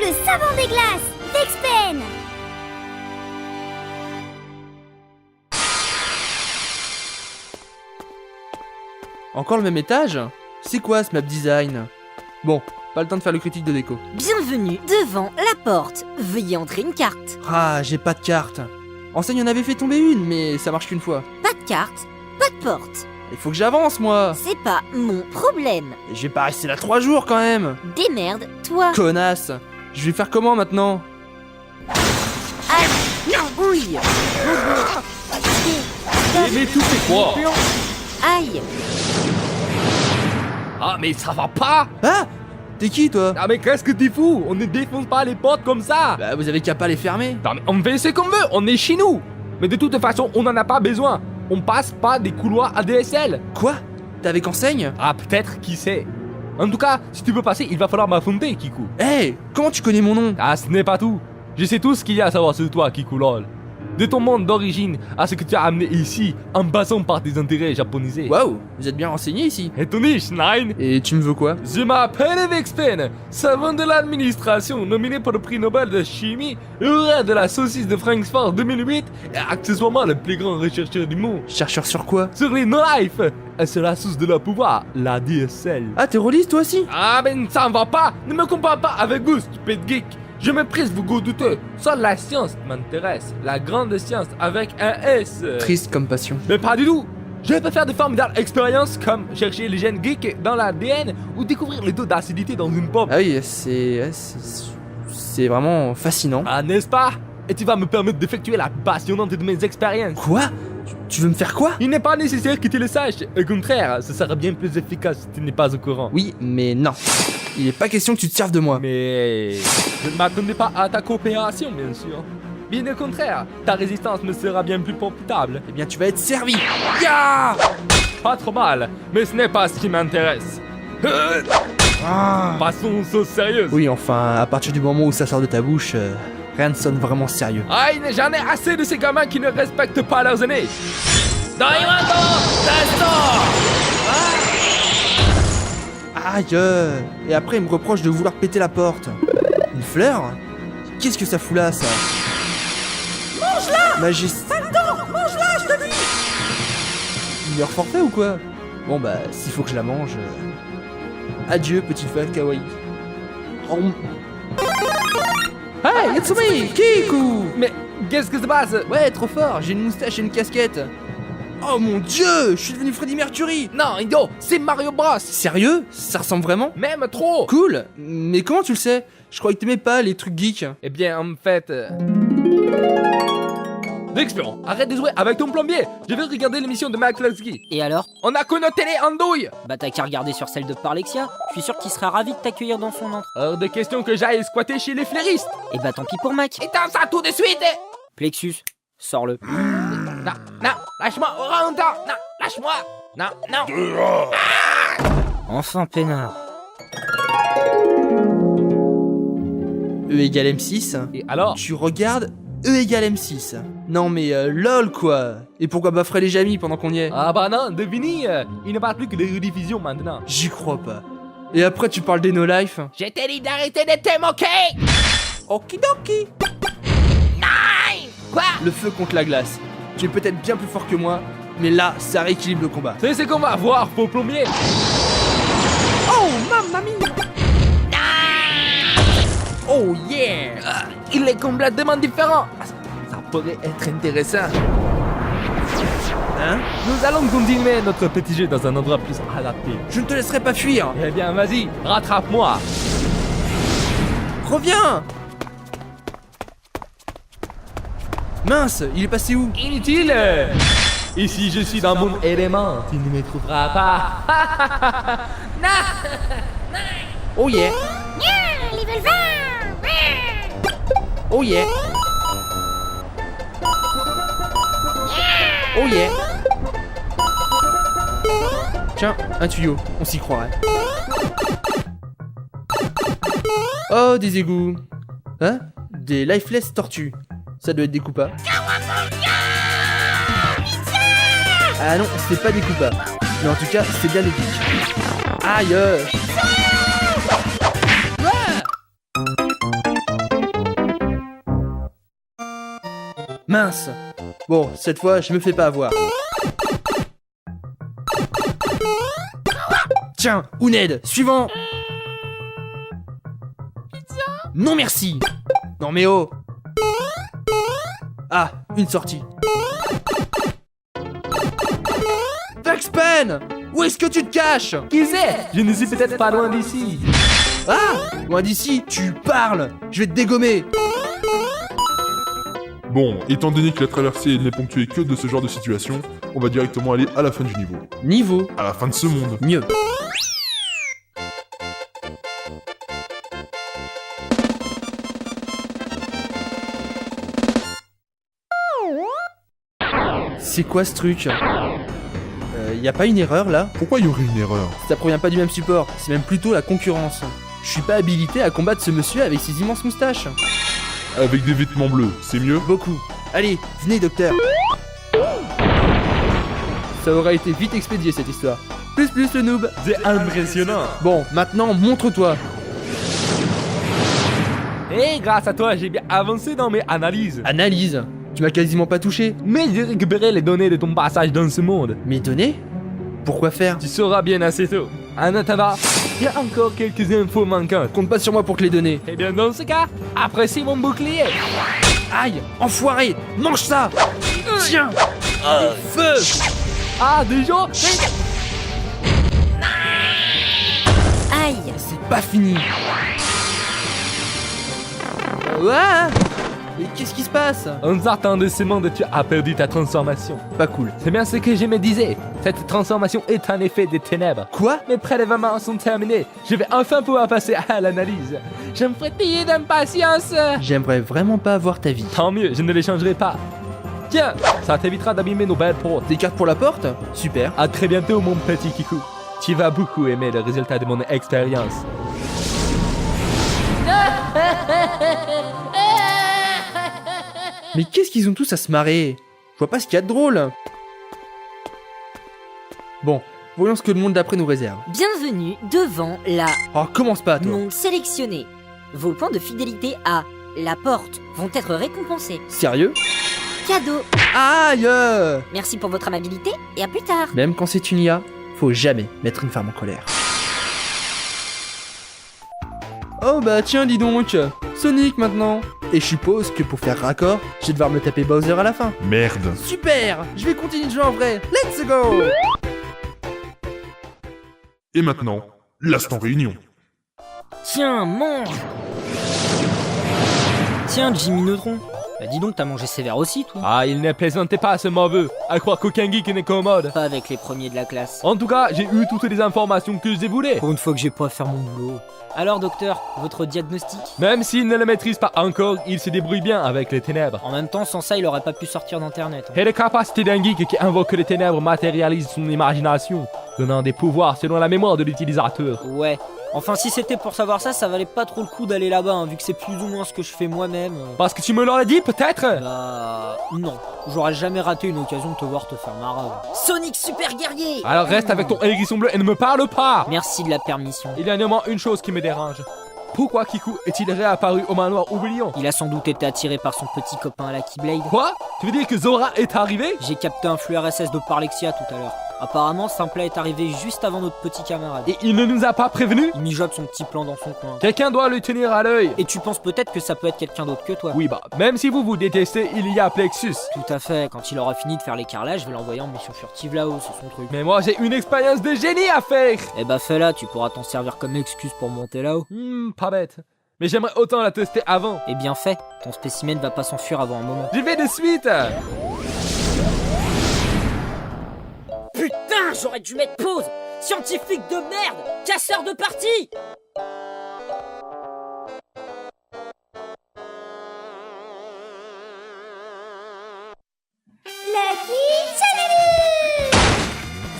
Le savon des glaces d'Expen. Encore le même étage? C'est quoi ce map design? Bon, pas le temps de faire le critique de déco. Bienvenue devant la porte. Veuillez entrer une carte. Ah, j'ai pas de carte. Enseigne en avait fait tomber une, mais ça marche qu'une fois. Pas de carte, pas de porte. Il faut que j'avance, moi. C'est pas mon problème. Et je vais pas rester là 3 jours quand même. Démerde-toi. Connasse. Je vais faire comment maintenant? Aïe. Ouille. Mais tout fait quoi? Aïe. Ah mais ça va pas! Ah! T'es qui, toi? Ah mais qu'est-ce que t'es fou? On ne défonce pas les portes comme ça! Bah, vous avez qu'à pas les fermer. Non mais on fait ce qu'on veut, on est chez nous! Mais de toute façon, on en a pas besoin. On passe pas des couloirs ADSL. Quoi? T'es avec enseigne? Ah peut-être, qui sait? En tout cas, si tu veux passer, il va falloir m'affronter, Kiku. Hey! Comment tu connais mon nom? Ah ce n'est pas tout. Je sais tout ce qu'il y a à savoir sur toi, Kiku lol. De ton monde d'origine à ce que tu as amené ici en passant par tes intérêts japonisés. Waouh! Vous êtes bien renseigné ici. Et Tony Schnein? Et tu me veux quoi? Je m'appelle Vexpen, savant de l'administration nominé pour le prix Nobel de chimie, lauréat de la saucisse de Francfort 2008 et accessoirement le plus grand rechercheur du monde. Chercheur sur quoi? Sur les no-life et sur la source de leur pouvoir, la DSL. Ah, t'es rôliste toi aussi? Ah ben ça ne va pas, ne me compare pas avec vous, stupide geek. Je méprise vos goûts douteux. Seule la science m'intéresse, la grande science avec un S. Triste comme passion. Mais pas du tout. Je peux faire de formidables expériences comme chercher les gènes geeks dans l'ADN ou découvrir le taux d'acidité dans une pomme. Ah oui, c'est vraiment fascinant. Ah, n'est-ce pas? Et tu vas me permettre d'effectuer la passionnante de mes expériences. Quoi? Tu veux me faire quoi? Il n'est pas nécessaire que tu le saches. Au contraire, ce sera bien plus efficace si tu n'es pas au courant. Oui, mais non. Il est pas question que tu te serves de moi. Mais je ne m'attendais pas à ta coopération, bien sûr. Bien au contraire, ta résistance me sera bien plus profitable. Eh bien, tu vas être servi. Ya! Pas trop mal, mais ce n'est pas ce qui m'intéresse. Passons aux choses sérieuses. Oui, enfin, à partir du moment où ça sort de ta bouche, rien ne sonne vraiment sérieux. Aïe, j'en ai assez de ces gamins qui ne respectent pas leurs aînés. Aïe! Et après, il me reproche de vouloir péter la porte. Une fleur? Qu'est-ce que ça fout là, ça? Mange-la! Majesté. Mange-la, je te dis! Il est hors forfait ou quoi? Bon bah, s'il faut que je la mange. Adieu, petite fleur kawaii. Oh. Hey, it's me, Kiku! Mais qu'est-ce que se passe? Ouais, trop fort, j'ai une moustache et une casquette. Oh mon dieu, je suis devenu Freddie Mercury! Non, idiot, c'est Mario Bros. Sérieux? Ça ressemble vraiment? Même trop. Cool! Mais comment tu le sais? Je croyais que t'aimais pas les trucs geeks. Eh bien, en fait... L'expérience, arrête de jouer avec ton plombier. Je vais regarder l'émission de McCluskey. Et alors? On a que notre télé en douille. Bah t'as qu'à regarder sur celle de Parlexia. Je suis sûr qu'il sera ravi de t'accueillir dans son antre. Hors de question que j'aille squatter chez les fleuristes. Et bah tant pis pour Mac. Éteins ça tout de suite. Plexus, sors-le. Non, non, lâche-moi, orang-outan. Non, lâche-moi. Non, non. Enfin peinard. E égale M6. Et alors? Tu regardes E égale M6. Non mais lol quoi. Et pourquoi baffrer les Jamis pendant qu'on y est? Ah bah non, devinez, il ne parle plus que de rediffusion maintenant. J'y crois pas. Et après tu parles des No Life? Je t'ai dit d'arrêter de te moquer. Okidoki. Quoi? Le feu contre la glace. Tu es peut-être bien plus fort que moi, mais là ça rééquilibre le combat. C'est ce qu'on va voir, faux plombier. Oh mamma mia. Oh yeah. Il est complètement différent. Ça pourrait être intéressant. Hein? Nous allons continuer notre petit jeu dans un endroit plus adapté. Je ne te laisserai pas fuir. Eh bien, vas-y, rattrape-moi. Reviens. Mince, il est passé où? Inutile. Ici, je suis dans mon élément. Tu ne me trouveras pas. Oh yeah. Level 20. Oh yeah. Oh yeah. Tiens, un tuyau, on s'y croirait. Oh, des égouts. Hein? Des lifeless tortues. Ça doit être des coupas. Ah non, c'est pas des coupas. Mais en tout cas, c'est bien des geeks. Aïe. Mince. Bon, cette fois, je me fais pas avoir. Tiens, Ouned, suivant. Non merci. Non mais oh. Ah, une sortie. Tuxpen, où est-ce que tu te caches? Qui sait? Je ne suis peut-être pas loin d'ici. Ah, loin d'ici, tu parles. Je vais te dégommer. Bon, étant donné que la traversée n'est ponctuée que de ce genre de situation, on va directement aller à la fin du niveau. Niveau, À la fin de ce monde. mieux. C'est quoi ce truc? Y a pas une erreur là? Pourquoi il y aurait une erreur? Ça provient pas du même support, c'est même plutôt la concurrence. Je suis pas habilité à combattre ce monsieur avec ses immenses moustaches. Avec des vêtements bleus, c'est mieux? Beaucoup. Allez, venez docteur. Ça aura été vite expédié cette histoire. Plus le noob. C'est impressionnant. Bon, maintenant montre-toi. Et grâce à toi, j'ai bien avancé dans mes analyses. Analyse. Tu m'as quasiment pas touché. Mais j'ai récupéré les données de ton passage dans ce monde. Mes données? Pourquoi faire? Tu sauras bien assez tôt. En attendant, il y a encore quelques infos manquantes. Compte pas sur moi pour te les donner. Et bien dans ce cas, apprécie mon bouclier. Aïe, enfoiré. Mange ça. Tiens. Feu. Ah, déjà? Aïe. C'est pas fini. Ouais. Mais qu'est-ce qui se passe? En sortant de ce monde, tu as perdu ta transformation. Pas cool. C'est bien ce que je me disais. Cette transformation est un effet des ténèbres. Quoi? Mes prélèvements sont terminés. Je vais enfin pouvoir passer à l'analyse. Je me frétille d'impatience. J'aimerais vraiment pas avoir ta vie. Tant mieux, je ne les changerai pas. Tiens, ça t'évitera d'abîmer nos belles portes. Des cartes pour la porte? Super. À très bientôt, mon petit Kikou. Tu vas beaucoup aimer le résultat de mon expérience. Mais qu'est-ce qu'ils ont tous à se marrer? Je vois pas ce qu'il y a de drôle. Bon, voyons ce que le monde d'après nous réserve. Bienvenue devant la Oh, commence pas, toi. monde sélectionné. Vos points de fidélité à la porte vont être récompensés. Sérieux? Cadeau. Aïe! Merci pour votre amabilité et à plus tard. Même quand c'est une IA, faut jamais mettre une femme en colère. Oh bah tiens, dis donc, Sonic maintenant. Et je suppose que pour faire raccord, je vais devoir me taper Bowser à la fin. Merde. Super! Je vais continuer de jouer en vrai. Let's go! Et maintenant, l'instant réunion. Tiens, mange. Tiens, Jimmy Neutron. Bah dis donc, t'as mangé sévère aussi, toi. Ah, il ne plaisantait pas ce mauvais. À croire qu'aucun geek n'est commode. Pas avec les premiers de la classe. En tout cas, j'ai eu toutes les informations que je voulais. Pour une fois que j'ai pas à faire mon boulot. Alors, docteur, votre diagnostic? Même s'il ne le maîtrise pas encore, il se débrouille bien avec les ténèbres. En même temps, sans ça, il aurait pas pu sortir d'internet. Et les capacités d'un geek qui invoque les ténèbres matérialisent son imagination, donnant des pouvoirs selon la mémoire de l'utilisateur. Ouais. Enfin, si c'était pour savoir ça, ça valait pas trop le coup d'aller là-bas, hein, vu que c'est plus ou moins ce que je fais moi-même. Parce que tu me l'aurais dit, peut-être? Bah... non. J'aurais jamais raté une occasion de te voir te faire marrer. Sonic super guerrier. Alors reste avec ton hérisson bleu et ne me parle pas. Merci de la permission. Il y a néanmoins une chose qui me dérange. Pourquoi Kikou est-il réapparu au manoir oubliant? Il a sans doute été attiré par son petit copain à la Keyblade. Quoi? Tu veux dire que Zora est arrivé? J'ai capté un flux RSS de Parlexia tout à l'heure. Apparemment, Simplet est arrivé juste avant notre petit camarade. Et il ne nous a pas prévenus? Il mijote son petit plan dans son coin. Quelqu'un doit le tenir à l'œil. Et tu penses peut-être que ça peut être quelqu'un d'autre que toi? Oui bah, même si vous vous détestez, il y a Plexus. Tout à fait, quand il aura fini de faire les carrelages, je vais l'envoyer en mission furtive là-haut, c'est son truc. Mais moi j'ai une expérience de génie à faire. Eh bah fais-la, tu pourras t'en servir comme excuse pour monter là-haut. Pas bête. Mais j'aimerais autant la tester avant. Eh bien fait, ton spécimen va pas s'enfuir avant un moment. J'y vais de suite. Putain, j'aurais dû mettre pause. Scientifique de merde, casseur de partie. Lucky Channel!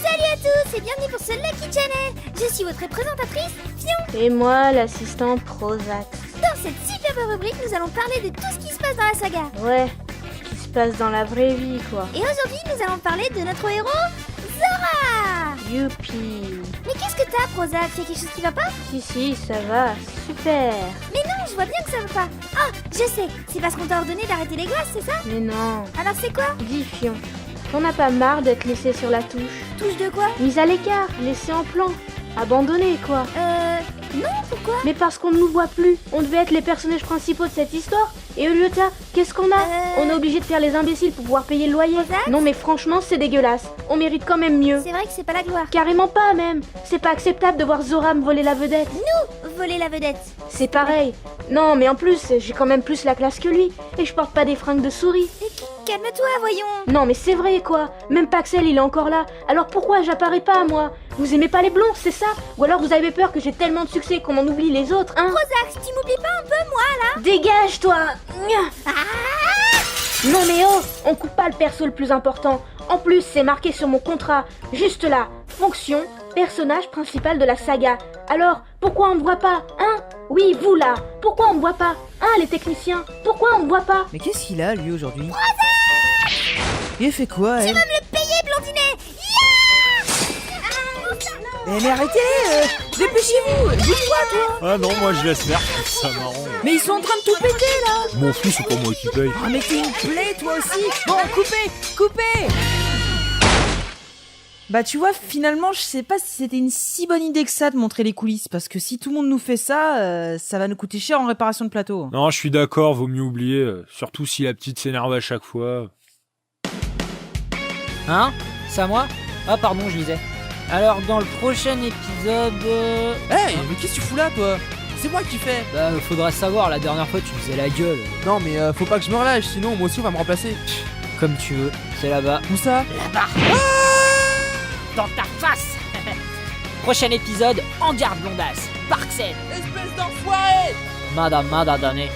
Salut à tous et bienvenue pour ce Lucky Channel! Je suis votre présentatrice, Fion! Et moi, l'assistant Prozac. Dans cette superbe rubrique, nous allons parler de tout ce qui se passe dans la saga. Ouais, ce qui se passe dans la vraie vie, quoi. Et aujourd'hui, nous allons parler de notre héros, Zora! Youpi. Mais qu'est-ce que t'as, Prozac? Y'a quelque chose qui va pas? Si, ça va, super. Mais non, je vois bien que ça va pas. Ah, je sais, c'est parce qu'on t'a ordonné d'arrêter les glaces, c'est ça? Mais non. Alors c'est quoi? Dis, Fion, t'en as pas marre d'être laissé sur la touche? Touche de quoi? Mise à l'écart, laissé en plan. Abandonné, quoi. Non, pourquoi? Mais parce qu'on ne nous voit plus. On devait être les personnages principaux de cette histoire. Et au lieu de ça, qu'est-ce qu'on a? On est obligé de faire les imbéciles pour pouvoir payer le loyer. Exact. Non mais franchement, c'est dégueulasse. On mérite quand même mieux. C'est vrai que c'est pas la gloire. Carrément pas même. C'est pas acceptable de voir Zora me voler la vedette. Voler la vedette. C'est pareil. Non mais en plus, j'ai quand même plus la classe que lui. Et je porte pas des fringues de souris. Calme-toi, voyons. Non mais c'est vrai quoi. Même Paxel il est encore là. Alors pourquoi j'apparais pas moi? Vous aimez pas les blonds, c'est ça? Ou alors vous avez peur que j'ai tellement de succès qu'on en oublie les autres, hein? Prozac, tu m'oublies pas un peu, moi, là? Dégage toi! Non mais oh, on coupe pas le perso le plus important. En plus, c'est marqué sur mon contrat, juste là. Fonction, personnage principal de la saga. Alors, pourquoi on me voit pas, hein? Oui, vous là, pourquoi on me voit pas? Hein, les techniciens, pourquoi on me voit pas? Mais qu'est-ce qu'il a, lui, aujourd'hui? Il a fait quoi, elle? Payé, blondinet. Eh, mais arrêtez, dépêchez-vous! Bouge-toi, toi! Ah non, moi je laisse faire, je trouve ça marrant. Mais ils sont en train de tout péter, là! Je m'en fous, c'est pas moi qui paye. Ah, mais t'es une plaie, toi aussi! Bon, coupez! Bah, tu vois, finalement, je sais pas si c'était une si bonne idée que ça de montrer les coulisses, parce que si tout le monde nous fait ça, ça va nous coûter cher en réparation de plateau. Non, je suis d'accord, vaut mieux oublier, surtout si la petite s'énerve à chaque fois. Hein? C'est à moi? Ah pardon, je lisais. Alors dans le prochain épisode... Hey, mais qu'est-ce que tu fous là, toi? C'est moi qui fais! Bah faudra savoir, la dernière fois tu faisais la gueule. Non, mais faut pas que je me relâche, sinon moi aussi on va me remplacer. Comme tu veux, c'est là-bas. Où ça? Là-bas. Dans ta face. Prochain épisode, En garde blondasse, Parksen. Espèce d'enfoiré! Madame Madadane.